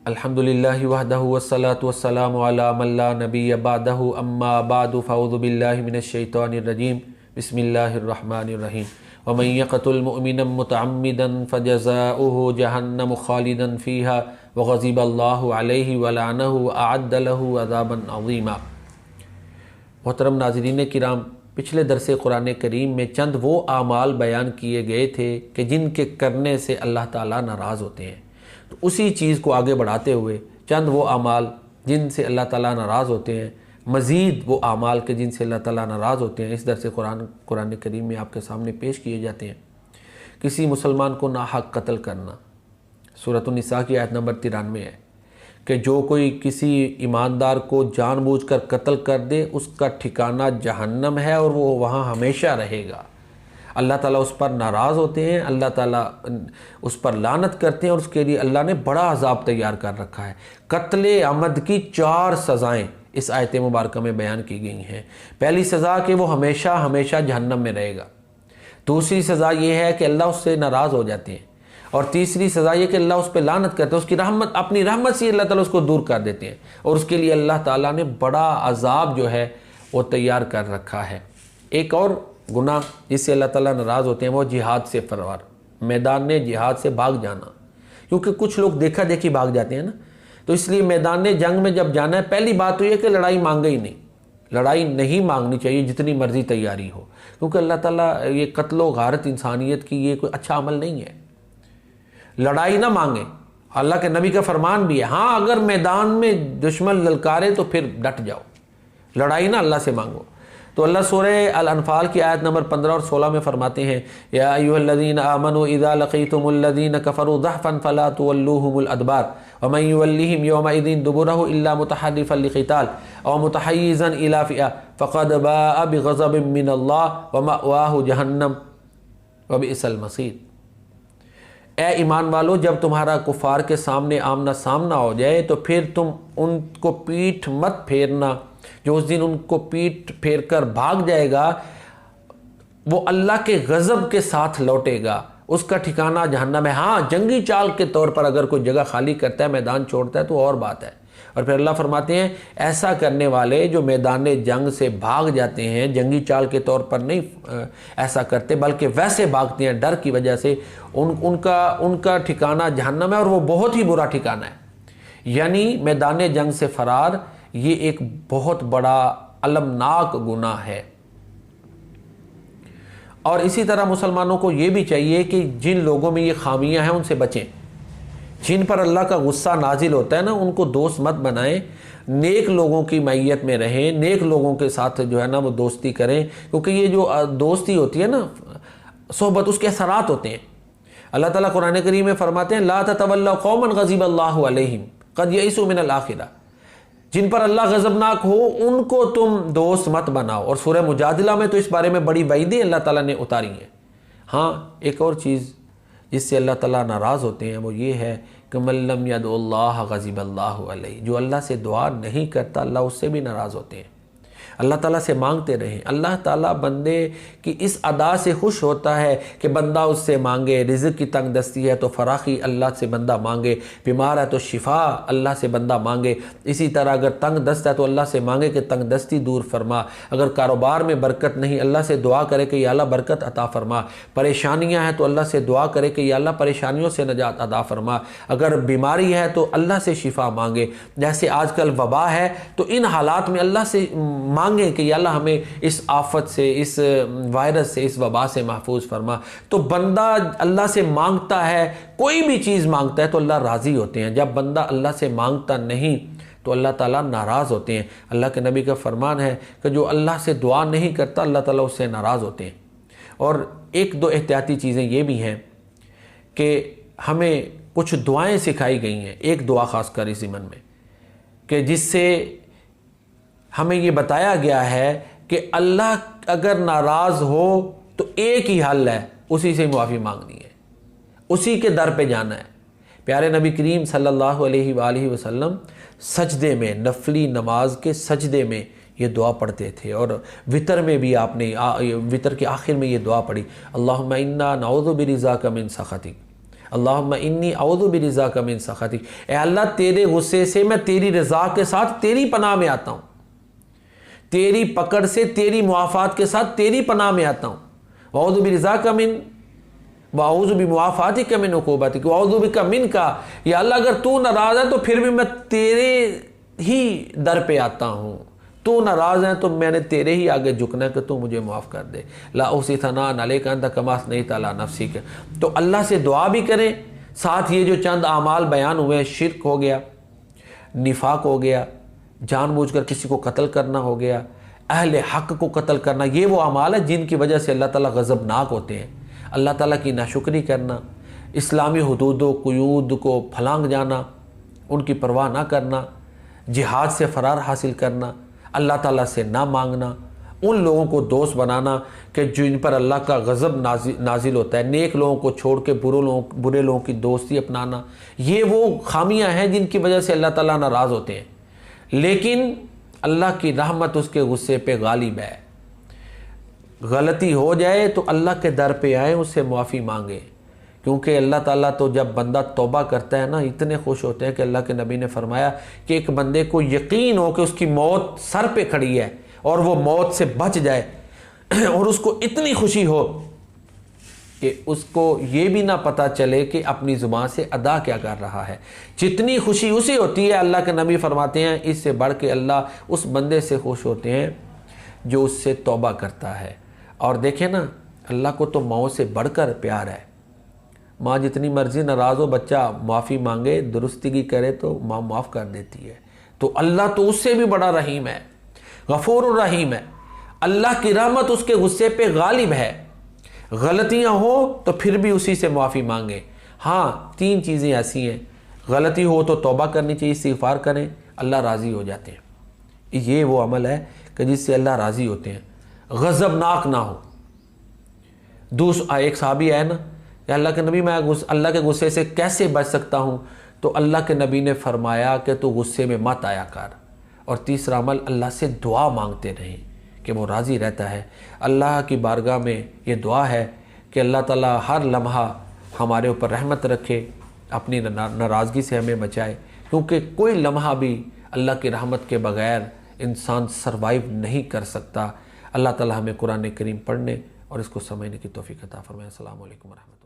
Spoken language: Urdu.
الحمدللہ وحدہ والصلاة والسلام علی من لا نبی بعدہ اما بعد فاعوذ باللہ من الشیطان الرجیم بسم اللہ الرحمن الرحیم ومن یقتل مؤمنا متعمدا فجزاؤہ جہنم خالدا فیہا وغضب اللہ علیہ ولعنہ واعد لہ عذابا عظیما۔ محترم ناظرین کرام، پچھلے درس قرآن کریم میں چند وہ اعمال بیان کیے گئے تھے کہ جن کے کرنے سے اللہ تعالیٰ ناراض ہوتے ہیں، تو اسی چیز کو آگے بڑھاتے ہوئے چند وہ اعمال جن سے اللہ تعالیٰ ناراض ہوتے ہیں، مزید وہ اعمال کے جن سے اللہ تعالیٰ ناراض ہوتے ہیں، اس درس قرآن کریم میں آپ کے سامنے پیش کیے جاتے ہیں۔ کسی مسلمان کو ناحق قتل کرنا، سورۃ النساء کی آیت نمبر 93 ہے کہ جو کوئی کسی ایماندار کو جان بوجھ کر قتل کر دے اس کا ٹھکانہ جہنم ہے اور وہ وہاں ہمیشہ رہے گا۔ اللہ تعالیٰ اس پر ناراض ہوتے ہیں، اللہ تعالیٰ اس پر لعنت کرتے ہیں اور اس کے لیے اللہ نے بڑا عذاب تیار کر رکھا ہے۔ قتل عمد کی 4 سزائیں اس آیت مبارکہ میں بیان کی گئی ہیں۔ پہلی سزا کہ وہ ہمیشہ ہمیشہ جہنم میں رہے گا، دوسری سزا یہ ہے کہ اللہ اس سے ناراض ہو جاتے ہیں، اور تیسری سزا یہ کہ اللہ اس پہ لعنت کرتے ہیں، اس کی رحمت، اپنی رحمت سے اللہ تعالیٰ اس کو دور کر دیتے ہیں، اور اس کے لیے اللہ تعالیٰ نے بڑا عذاب جو ہے وہ تیار کر رکھا ہے۔ ایک اور گناہ جس سے اللہ تعالیٰ ناراض ہوتے ہیں وہ جہاد سے فرار، میدان جہاد سے بھاگ جانا، کیونکہ کچھ لوگ دیکھا دیکھی بھاگ جاتے ہیں نا، تو اس لیے میدان جنگ میں جب جانا ہے پہلی بات تو یہ کہ لڑائی مانگے ہی نہیں، لڑائی نہیں مانگنی چاہیے جتنی مرضی تیاری ہو، کیونکہ اللہ تعالیٰ یہ قتل و غارت انسانیت کی یہ کوئی اچھا عمل نہیں ہے۔ لڑائی نہ مانگیں، اللہ کے نبی کا فرمان بھی ہے، ہاں اگر میدان میں دشمن للکارے تو پھر ڈٹ جاؤ، لڑائی نہ اللہ سے مانگو۔ تو اللہ سورہ الانفال کی آیت نمبر 15 اور 16 میں فرماتے ہیں، یا ایھا الذین آمنوا اذا لقیتم الذین کفروا ضحفا فلا تولوهم الادبار ومن یولہم یومئذ دبرہ الا متحرفا لقتال او متحیزا الی فئہ فقد باء بغضب من اللہ ومأواہ جہنم وبئس المصیر۔ اے ایمان والو، جب تمہارا کفار کے سامنے آمنا سامنا ہو جائے تو پھر تم ان کو پیٹھ مت پھیرنا، جو اس دن ان کو پیٹھ پھیر کر بھاگ جائے گا وہ اللہ کے غضب کے ساتھ لوٹے گا، اس کا ٹھکانہ جہنم ہے۔ ہاں جنگی چال کے طور پر اگر کوئی جگہ خالی کرتا ہے، میدان چھوڑتا ہے تو اور بات ہے۔ اور پھر اللہ فرماتے ہیں ایسا کرنے والے جو میدان جنگ سے بھاگ جاتے ہیں، جنگی چال کے طور پر نہیں ایسا کرتے بلکہ ویسے بھاگتے ہیں ڈر کی وجہ سے، ان کا ٹھکانہ جہنم ہے، اور وہ بہت ہی برا ٹھکانہ ہے۔ یعنی میدان جنگ سے فرار یہ ایک بہت بڑا المناک گناہ ہے۔ اور اسی طرح مسلمانوں کو یہ بھی چاہیے کہ جن لوگوں میں یہ خامیاں ہیں ان سے بچیں، جن پر اللہ کا غصہ نازل ہوتا ہے نا، ان کو دوست مت بنائیں، نیک لوگوں کی معیت میں رہیں، نیک لوگوں کے ساتھ جو ہے نا وہ دوستی کریں، کیونکہ یہ جو دوستی ہوتی ہے نا صحبت، اس کے اثرات ہوتے ہیں۔ اللہ تعالیٰ قرآن کریم میں فرماتے ہیں لا تتولوا قوما غضب اللہ علیہم قد یئسوا من الآخرہ، جن پر اللہ غضبناک ہو ان کو تم دوست مت بناؤ۔ اور سورہ مجادلہ میں تو اس بارے میں بڑی وعیدیں اللہ تعالیٰ نے اتاری ہیں۔ ہاں ایک اور چیز جس سے اللہ تعالیٰ ناراض ہوتے ہیں وہ یہ ہے کہ من لم يدع اللہ غضب اللہ علیہ، جو اللہ سے دعا نہیں کرتا اللہ اس سے بھی ناراض ہوتے ہیں۔ اللہ تعالیٰ سے مانگتے رہیں۔ اللہ تعالیٰ بندے کی اس ادا سے خوش ہوتا ہے کہ بندہ اس سے مانگے، رزق کی تنگ دستی ہے تو فراخی اللہ سے بندہ مانگے، بیمار ہے تو شفا اللہ سے بندہ مانگے، اسی طرح اگر تنگ دست ہے تو اللہ سے مانگے کہ تنگ دستی دور فرما، اگر کاروبار میں برکت نہیں اللہ سے دعا کرے کہ یا اللہ برکت عطا فرما، پریشانیاں ہیں تو اللہ سے دعا کرے کہ یا اللہ پریشانیوں سے نجات عطا فرما، اگر بیماری ہے تو اللہ سے شفا مانگے۔ جیسے آج کل وبا ہے تو ان حالات میں اللہ سے مانگیں کہ یا اللہ ہمیں اس آفت سے، اس وائرس سے، اس وبا سے محفوظ فرما۔ تو بندہ اللہ سے مانگتا ہے، کوئی بھی چیز مانگتا ہے تو اللہ راضی ہوتے ہیں۔ جب بندہ اللہ سے مانگتا نہیں تو اللہ تعالیٰ ناراض ہوتے ہیں۔ اللہ کے نبی کا فرمان ہے کہ جو اللہ سے دعا نہیں کرتا اللہ تعالیٰ اس سے ناراض ہوتے ہیں۔ اور ایک دو احتیاطی چیزیں یہ بھی ہیں کہ ہمیں کچھ دعائیں سکھائی گئی ہیں، ایک دعا خاص کر اس ضمن میں کہ جس سے ہمیں یہ بتایا گیا ہے کہ اللہ اگر ناراض ہو تو ایک ہی حل ہے، اسی سے معافی مانگنی ہے، اسی کے در پہ جانا ہے۔ پیارے نبی کریم صلی اللہ علیہ وآلہ وسلم سجدے میں، نفلی نماز کے سجدے میں یہ دعا پڑھتے تھے، اور وطر میں بھی آپ نے وطر کے آخر میں یہ دعا پڑھی، اللہم انا نعوذ برضاک من سخطک اللہم انی اعوذ برضاک من سخطک، اے اللہ تیرے غصے سے میں تیری رضا کے ساتھ تیری پناہ میں آتا ہوں، تیری پکڑ سے تیری معافات کے ساتھ تیری پناہ میں آتا ہوں، واعوذ برضاک من واعوذ بمعافاتک من عقوبتک واعوذ بک منک، یا اللہ اگر تو ناراض ہے تو پھر بھی میں تیرے ہی در پہ آتا ہوں، تو ناراض ہے تو میں نے تیرے ہی آگے جھکنا ہے کہ تو مجھے معاف کر دے، لا احصی ثناء علیک انت کما اثنیت علی نفسک۔ تو اللہ سے دعا بھی کریں، ساتھ یہ جو چند اعمال بیان ہوئے، شرک ہو گیا، نفاق ہو گیا، جان بوجھ کر کسی کو قتل کرنا ہو گیا، اہل حق کو قتل کرنا، یہ وہ اعمال ہیں جن کی وجہ سے اللہ تعالیٰ غضبناک ہوتے ہیں۔ اللہ تعالیٰ کی ناشکری کرنا، اسلامی حدود و قیود کو پھلانگ جانا، ان کی پرواہ نہ کرنا، جہاد سے فرار حاصل کرنا، اللہ تعالیٰ سے نہ مانگنا، ان لوگوں کو دوست بنانا کہ جن پر اللہ کا غضب نازل ہوتا ہے، نیک لوگوں کو چھوڑ کے برے لوگوں کی دوستی اپنانا، یہ وہ خامیاں ہیں جن کی وجہ سے اللہ تعالیٰ ناراض ہوتے ہیں۔ لیکن اللہ کی رحمت اس کے غصے پہ غالب ہے۔ غلطی ہو جائے تو اللہ کے در پہ آئیں، اس سے معافی مانگیں، کیونکہ اللہ تعالیٰ تو جب بندہ توبہ کرتا ہے نا، اتنے خوش ہوتے ہیں کہ اللہ کے نبی نے فرمایا کہ ایک بندے کو یقین ہو کہ اس کی موت سر پہ کھڑی ہے اور وہ موت سے بچ جائے، اور اس کو اتنی خوشی ہو کہ اس کو یہ بھی نہ پتہ چلے کہ اپنی زبان سے ادا کیا کر رہا ہے، جتنی خوشی اسے ہوتی ہے، اللہ کے نبی فرماتے ہیں اس سے بڑھ کے اللہ اس بندے سے خوش ہوتے ہیں جو اس سے توبہ کرتا ہے۔ اور دیکھیں نا، اللہ کو تو ماؤں سے بڑھ کر پیار ہے۔ ماں جتنی مرضی ناراض ہو، بچہ معافی مانگے، درستگی کرے تو ماں معاف کر دیتی ہے۔ تو اللہ تو اس سے بھی بڑا رحیم ہے، غفور الرحیم ہے۔ اللہ کی رحمت اس کے غصے پہ غالب ہے۔ غلطیاں ہو تو پھر بھی اسی سے معافی مانگیں۔ ہاں، 3 چیزیں ایسی ہیں، غلطی ہو تو توبہ کرنی چاہیے، استغفار کریں، اللہ راضی ہو جاتے ہیں۔ یہ وہ عمل ہے کہ جس سے اللہ راضی ہوتے ہیں، غضبناک نہ ہو۔ ایک صحابی ہے نا، کہ اللہ کے نبی میں اللہ کے غصے سے کیسے بچ سکتا ہوں؟ تو اللہ کے نبی نے فرمایا کہ تو غصے میں مت آیا کر۔ اور تیسرا عمل، اللہ سے دعا مانگتے رہیں کہ وہ راضی رہتا ہے۔ اللہ کی بارگاہ میں یہ دعا ہے کہ اللہ تعالیٰ ہر لمحہ ہمارے اوپر رحمت رکھے، اپنی ناراضگی سے ہمیں بچائے، کیونکہ کوئی لمحہ بھی اللہ کی رحمت کے بغیر انسان سروائیو نہیں کر سکتا۔ اللہ تعالیٰ ہمیں قرآن کریم پڑھنے اور اس کو سمجھنے کی توفیق عطا فرمائے۔ السلام علیکم ورحمۃ اللہ۔